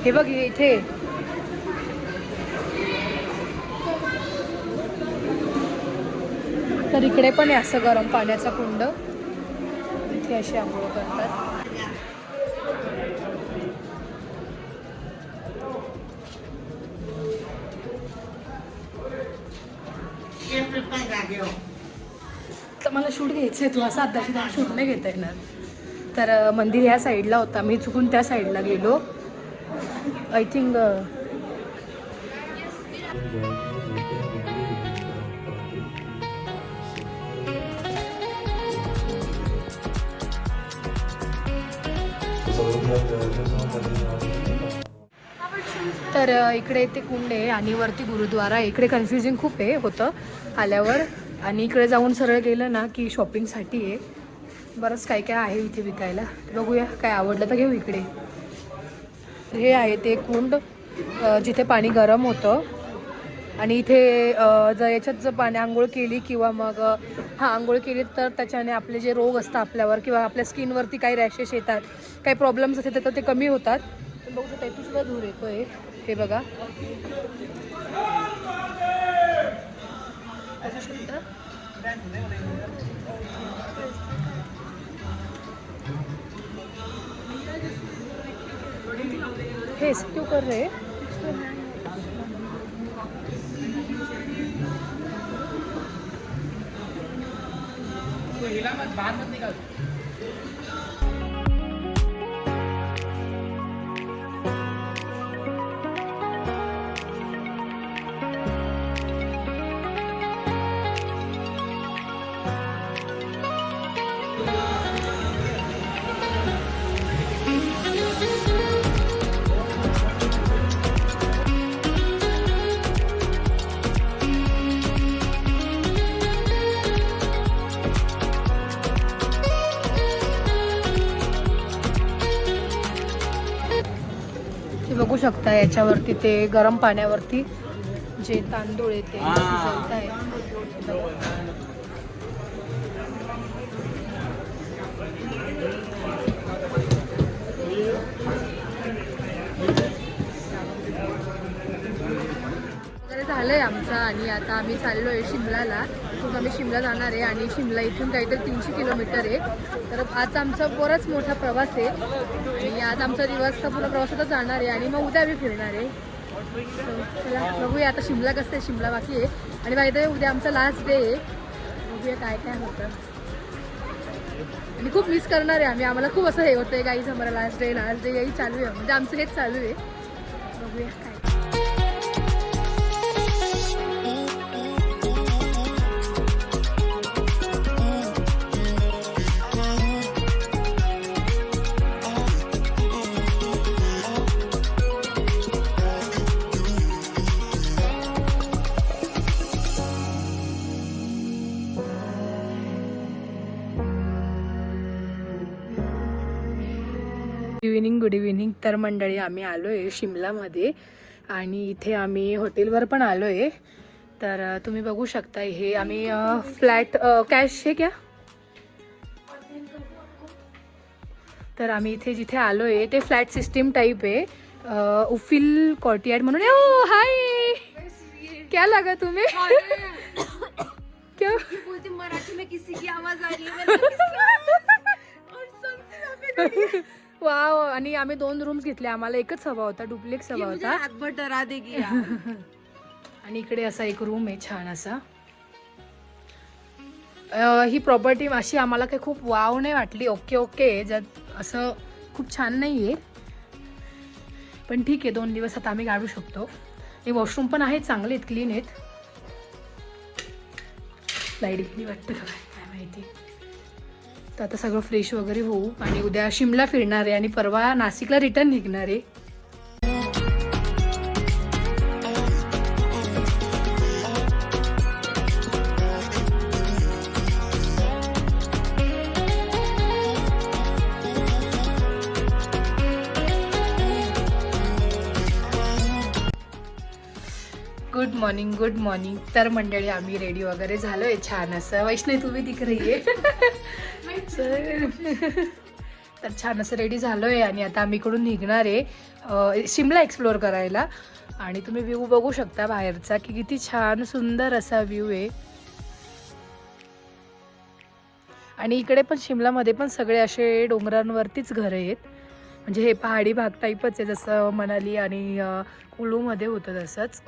हे बघ इथे तर इकडे पण आहे असं गरम पाण्याचा कुंड, इथे अशी आंघोळ करतात. तर मला शूट घ्यायचं आहे, तू असं आताशी शूट नाही घेता येणार. तर मंदिर ह्या साईडला होता, मी चुकून त्या साईडला गेलो. आय थिंक तर इकडे ते कुंड आहे आणि वरती गुरुद्वारा आहे. इकडे कन्फ्युजिंग खूप आहे होतं आल्यावर, आणि इकडे जाऊन सरळ गेलं ना की शॉपिंगसाठी आहे. बरंच काय काय आहे इथे विकायला, बघूया काय आवडलं तर घेऊ. इकडे हे आहे ते कुंड जिथे पाणी गरम होतं, आणि इथे जर याच्यात जर पाणी आंघोळ केली किंवा मग आंघोळ केली तर त्याच्याने आपले जे रोग असतात आपल्यावर किंवा आपल्या स्किनवरती काही रॅशेस येतात, काही प्रॉब्लेम्स असतात तर ते कमी होतात. बघू शकता इथून सुद्धा धूर येतोय, हे बघा. हे क्यों कर रहे हैं? बघू शकता याच्यावरती ते गरम पाण्यावरती जे तांदूळ येते शिजवत आहे. झालंय आमचं आणि आता आम्ही चाललोय शिमलाला. मग आम्ही शिमला जाणार आहे आणि शिमला इथून काहीतरी 300 किलोमीटर आहे. तर आज आमचा बराच मोठा प्रवास आहे आणि आज आमचा दिवस तर पूर्ण प्रवासातच जाणार आहे आणि मग उद्या आम्ही फिरणार आहे. चला बघूया आता शिमला कसं आहे. शिमला बाकी आहे आणि माहिती आहे उद्या आमचा लास्ट डे आहे. बघूया काय काय होतं आणि खूप मिस करणार आहे आम्ही. आम्हाला खूप असं हे होतं आहे काहीच आम्हाला लास्ट डे यही चालू आहे, म्हणजे आमचं हेच चालू आहे. बघूया काय. Good evening. तर मंडळी आम्ही आलो आहे शिमलामध्ये आणि इथे आम्ही हॉटेलवर पण आलो आहे. तर तुम्ही बघू शकता हे आम्ही फ्लॅट कॅश आहे क्या. तर आम्ही इथे जिथे आलो आहे ते फ्लॅट सिस्टीम टाईप आहे. उफिल कोर्टयार्ड म्हणून. ओ हाय, क्या लगा तुम्हें? क्या बोलती मराठी में किसी की आवाज आ रही है. वाव. आणि आम्ही 2 रूम्स घेतले, आम्हाला एकच हवा होता, डुप्लेक्स हवा होता. हातभर डरा देगी. आणि इकडे असा एक रूम आहे छान असा. ही प्रॉपर्टी अशी आम्हाला काही खूप वाव नाही वाटली. ओके ओके असं खूप छान नाही आहे, पण ठीक आहे 2 दिवस आता आम्ही काढू शकतो. हे वॉशरूम पण आहेत, चांगले आहेत, क्लीन आहेत. लाईट गेली वाटतं का काय माहिती. तर आता सगळं फ्रेश वगैरे होऊ आणि उद्या शिमला फिरणार आहे आणि परवा नाशिकला रिटर्न निघणार आहे. Good morning, good morning. तर मंडळी आम्ही रेडी वगैरे झालोय छान असं. वैष्णवी तुम्ही दिख रही आहे. तर छान असं रेडी झालोय आणि आता आम्ही इकडून निघणार आहे. शिमला एक्सप्लोअर करायला. आणि तुम्ही व्ह्यू बघू शकता बाहेरचा की किती छान सुंदर असा व्ह्यू आहे. आणि इकडे पण शिमलामध्ये पण सगळे असे डोंगरांवरतीच घरं आहेत. म्हणजे हे पहाडी भाग टाईपच आहे, जसं मनाली आणि कुलूमध्ये होतं तसंच.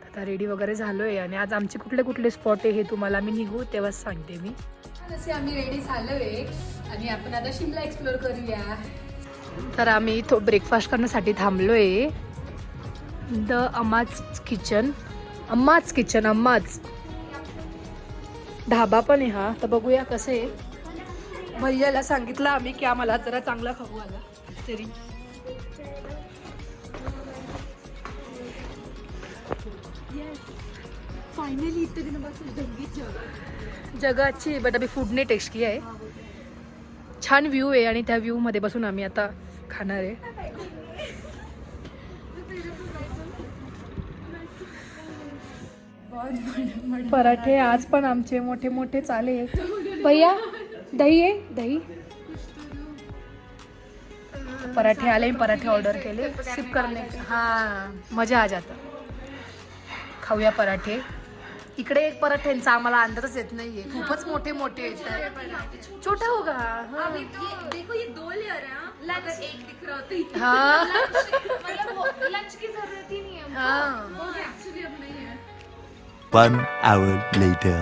आता रेडी वगैरे झालो आहे आणि आज आमचे कुठले कुठले स्पॉट आहे हे तुम्हाला मी निघू तेव्हाच सांगते मी. असे आम्ही रेडी झालो आहे आणि आपण आता शिमला एक्सप्लोअर करूया. तर आम्ही तो ब्रेकफास्ट करण्यासाठी थांबलो आहे द अम्माज किचन. अम्माज ढाबा पण आहे हा. तर बघूया कसं आहे. भैयाला सांगितलं आम्ही की आम्हाला जरा चांगला खाऊ आला तरी. फाइनली इतने दिनों बाद जगह अच्छी है, बट अभी फूड ने टेस्ट किया है. छान व्ह्यू आहे आणि त्या व्ह्यू मध्ये बसून आम्ही आता खाणार आहे. पराठे आज पण आमचे मोठे मोठे चाले. भैया दही आहे, दही. पराठे आले, पराठे ऑर्डर केले. सिप करणे हां मजा आ जाता. खाऊया पराठे. इकडे एक पराठ्यांचा आम्हाला अंदाजच येत नाहीये, खूपच मोठे मोठे येतात. छोटा होगा देखो ये 2 लेयर है लंच एक दिख रहा होता हाँ मतलब लंच की जरूरत ही नहीं है हाँ. वो एक्चुअली अब नहीं है. 1 hour later.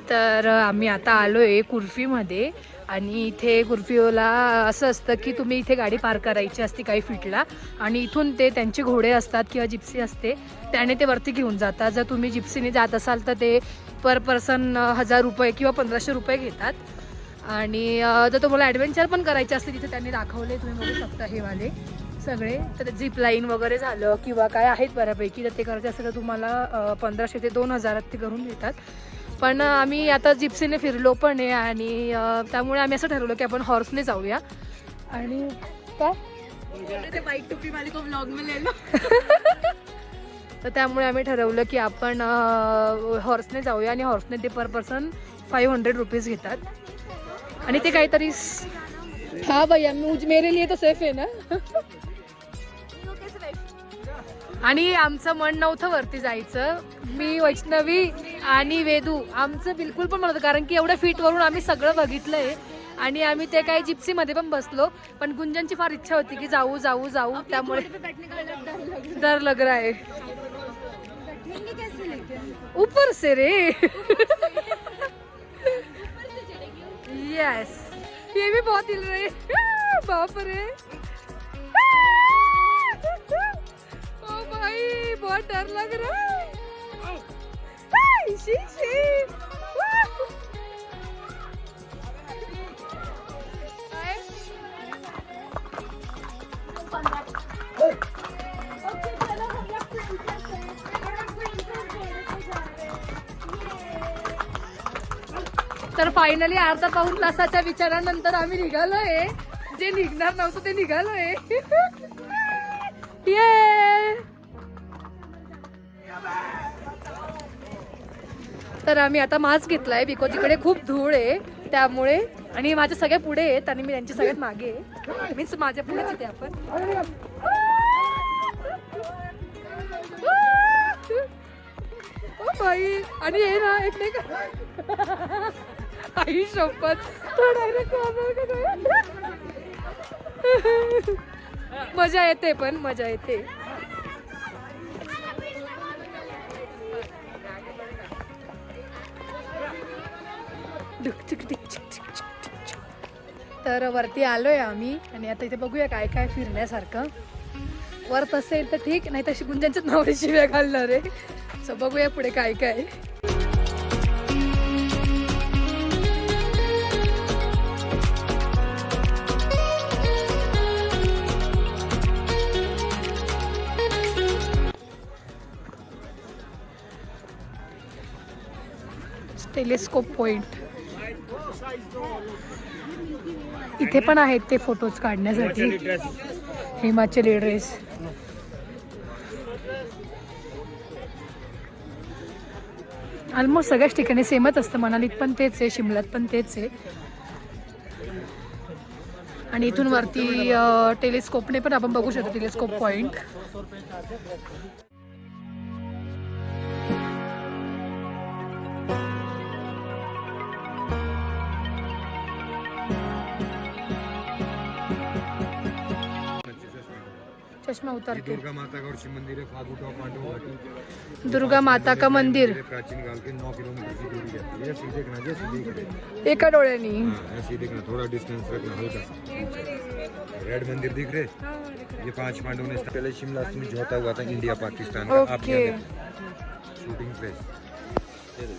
तर आम्ही आता आलोय कुर्फीमध्ये. आणि इथे कुर्फीला असं असतं की तुम्ही इथे गाडी पार्क करायची असते काही फीटला आणि इथून ते त्यांचे घोडे असतात किंवा जिप्सी असते त्याने ते वरती घेऊन जातात. जर तुम्ही जिप्सीने जात असाल तर ते पर पर्सन 1000 रुपये किंवा 1500 रुपये घेतात. आणि जर तुम्हाला ॲडव्हेंचर पण करायचे असते तिथे त्यांनी दाखवले, तुम्ही बघू शकता हे वाले सगळे. तर झिप लाईन वगैरे झालं किंवा काय आहेत बऱ्यापैकी, तर ते करायचं असेल तर तुम्हाला 1500 ते 2000 ते करून देतात. पण आम्ही आता जिप्सीने फिरलो पण आहे आणि त्यामुळे आम्ही असं ठरवलं की आपण हॉर्सने जाऊया. आणि काय व्हाइट टोपी वाले को व्लॉग में ले लो. तर त्यामुळे आम्ही ठरवलं की आपण हॉर्सने जाऊया आणि हॉर्सने ते पर पर्सन 500 रुपीज घेतात. आणि ते काहीतरी हा भैया मेरे लिए तो सेफ आहे ना. आणि आमचं मन नव्हतं वरती जायचं. मी, वैष्णवी आणि वेदू आमचं बिलकुल पण म्हणत, कारण की एवढ्या फीटवरून आम्ही सगळं बघितलंय आणि आम्ही ते काही जिप्सीमध्ये पण बसलो. पण गुंजनची फार इच्छा होती की जाऊ जाऊ जाऊ, त्यामुळे डर लग रहा है. ऊपर से रे यस ये भी बहुत हिल रहे. बाप रे ओ भाई बहुत डर लग रहा है. तर फायनली अर्धा पाऊण तासाच्या विचारानंतर आम्ही निघालोय. जे निघणार नव्हतं ते निघालोय. तर आम्ही आता मास्क घेतलाय बिकॉज इकडे खूप धूळ आहे त्यामुळे. आणि माझ्या सगळ्या पुढे आहेत आणि मी त्यांच्या सगळ्यात मागे आहे. मीन्स माझ्या पुढेच येते आपण. O by. आणि हे ना एक नाही का आई शपथ मजा येते, पण मजा येते. तर वरती आलोय आम्ही आणि आता इथे बघूया काय काय फिरण्यासारखं. वर असेल तर ठीक, नाही तशी गुंजनच्याच नावाने शिव्या घालणार आहे. सो बघूया पुढे काय काय. टेलिस्कोप पॉइंट इथे पण आहेत ते फोटोज काढण्यासाठी. हिमाचली ड्रेस. ऑलमोस्ट सगळ्याच ठिकाणी सेमच असतं. मनालीत पण तेच आहे, शिमल्यात पण तेच आहे. आणि इथून वरती टेलिस्कोपने पण आपण बघू शकतो, टेलिस्कोप पॉइंट. चष्मा उतार के. दुर्गा माता का और शिव मंदिर है फागू टॉप पांडव घाटी. दुर्गा माता का मंदिर प्राचीन काल के 9 किलोमीटर की दूरी है. ये सीधे देखना, जैसे देख रहे एका डोळ्यानी. ऐसे ही देखना, थोड़ा डिस्टेंस रखना हल्का सा. रेड मंदिर दिख रहे, ये 5 पांडवों ने पहले शिमला में समझौता हुआ था इंडिया पाकिस्तान का. ओके. Shooting place.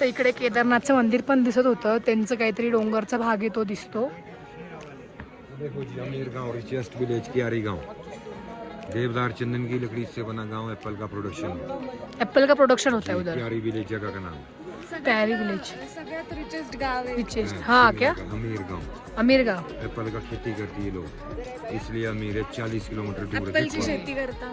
तर इकडे केदारनाथचं मंदिर पण दिसत होतं, त्यांचं काहीतरी डोंगरचा भाग आहे तो दिसतो. देखो जी, अमीर गांव रिचेस्ट विलेज कियारी गांव. देवदार चंदन की लकड़ी से बना गांव. एप्पल का प्रोडक्शन. एप्पल का प्रोडक्शन होता है उधर. कियारी विलेज जगह का नाम. प्यारी विलेज. सगळ्यात रिचेस्ट गाव आहे. रिचेस्ट. हाँ क्या? अमीर गांव. अमीर गाव. एप्पल का खेती करती है लोग, इसलिए अमीर है. 40 किलोमीटर दूर है. ॲपलची शेती करता.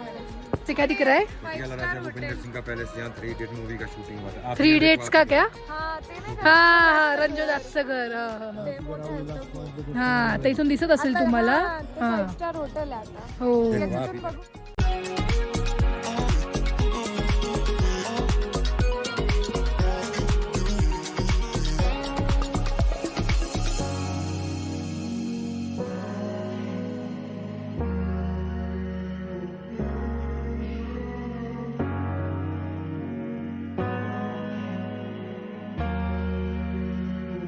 ते क्या दिख रहा है? पटियाला राजा भूपेंद्र सिंह का पैलेस, जहाँ 3 इडियट मूवी का शूटिंग हुआ था. 3 इडियट्स का क्या? हा ते नाही हा हा रणजो दासचं घर. हा तर इथून दिसत असेल तुम्हाला. हा 5 स्टार हॉटेल आहे आता. हो.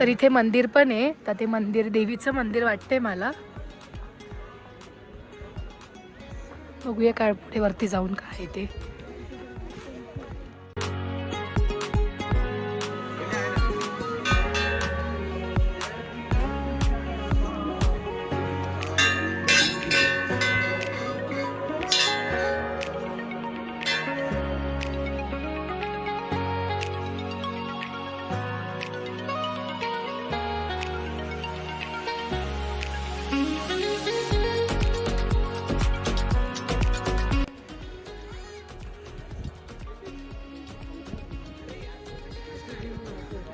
तर इथे मंदिर पण आहे, तर ते मंदिर देवीचं मंदिर वाटतंय मला. बघूया काय पुढे वरती जाऊन काय आहे ते.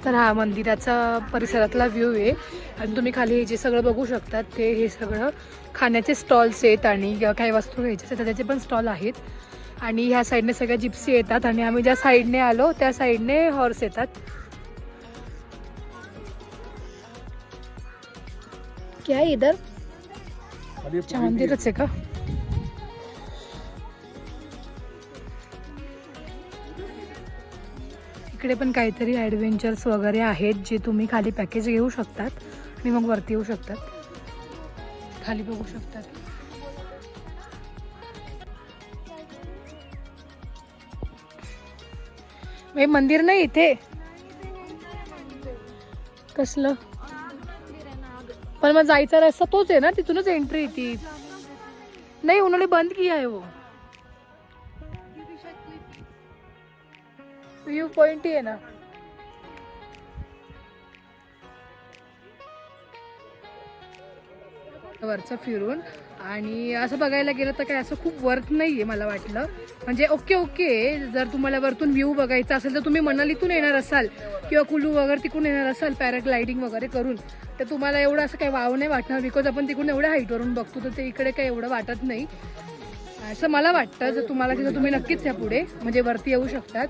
तर हा मंदिराचा परिसरातला व्ह्यू आहे. आणि तुम्ही खाली हे जे सगळं बघू शकतात ते हे सगळं खाण्याचे स्टॉल्स आहेत आणि काही वस्तू घ्यायच्या आहेत त्याचे पण स्टॉल आहेत. आणि ह्या साईडने सगळ्या जिप्सी येतात आणि आम्ही ज्या साईडने आलो त्या साईडने हॉर्स येतात. क्या है इधर? अच्छा मंदिरच आहे का? इकडे पण काहीतरी ॲडव्हेंचर्स वगैरे आहेत जे तुम्ही खाली पॅकेज घेऊ शकतात आणि मग वरती येऊ शकतात. खाली बघू शकतात. हे मंदिर नाही इथे. कसलं? पण मग जायचा रस्ता तोच आहे ना, तिथूनच एंट्री ती. नाही उन्होंने बंद किया है वो. व्यू पॉइंट ही आहे ना. वरचं फिरून आणि असं बघायला गेलं तर काय असं खूप वर्थ नाही आहे मला वाटलं. म्हणजे ओके जर तुम्हाला वरतून व्ह्यू बघायचा असेल तर तुम्ही मनालीतून येणार असाल किंवा कुलू वगैरे तिकडून येणार असाल पॅराग्लायडिंग वगैरे करून तर तुम्हाला एवढं असं काही वाव नाही वाटणार. बिकॉज आपण तिकडून एवढ्या हाईटवरून बघतो तर ते इकडे काही एवढं वाटत नाही असं मला वाटतं. जर तुम्हाला तिथं तुम्ही नक्कीच या पुढे म्हणजे वरती येऊ शकतात.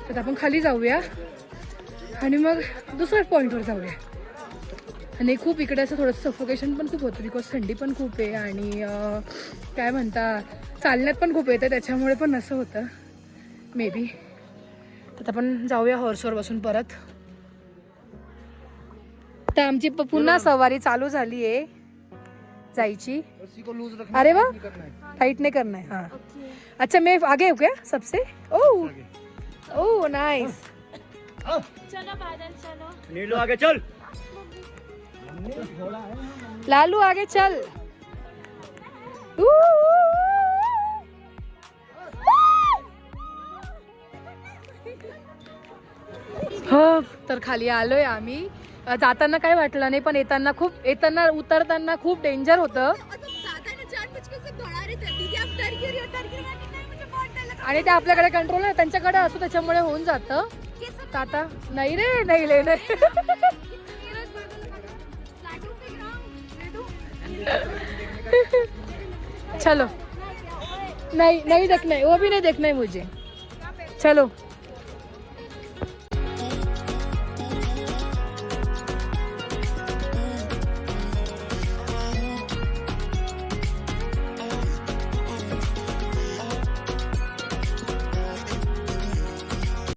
तर आपण खाली जाऊया आणि मग दुसऱ्या पॉईंटवर जाऊया. आणि खूप इकडे असं थोडंसं सफोकेशन पण खूप होतं बिकॉज थंडी पण खूप आहे आणि काय म्हणता चालण्यात पण खूप येतं त्याच्यामुळे पण असं होतं मे बी. तर आपण जाऊया हॉर्सवर बसून परत. तर आमची पुन्हा सवारी चालू झाली आहे जायची. अरे वा टाइट नहीं करना है. हाँ अच्छा मैं आगे हूँ क्या सबसे? Oh nice. चलो बादल चलो. नीलू आगे चल. लालू आगे चल. हो तर खाली आलोय आम्ही. जाताना काय वाटलं नाही पण येताना उतरताना खूप डेंजर होतं. आणि ते आपल्याकडे कंट्रोल आहे त्यांच्याकडे असतो त्याच्यामुळे होऊन जातं. आता नाही रे नाही. चलो नहीं नहीं देखना है, वो भी नहीं देखना है मुझे. चलो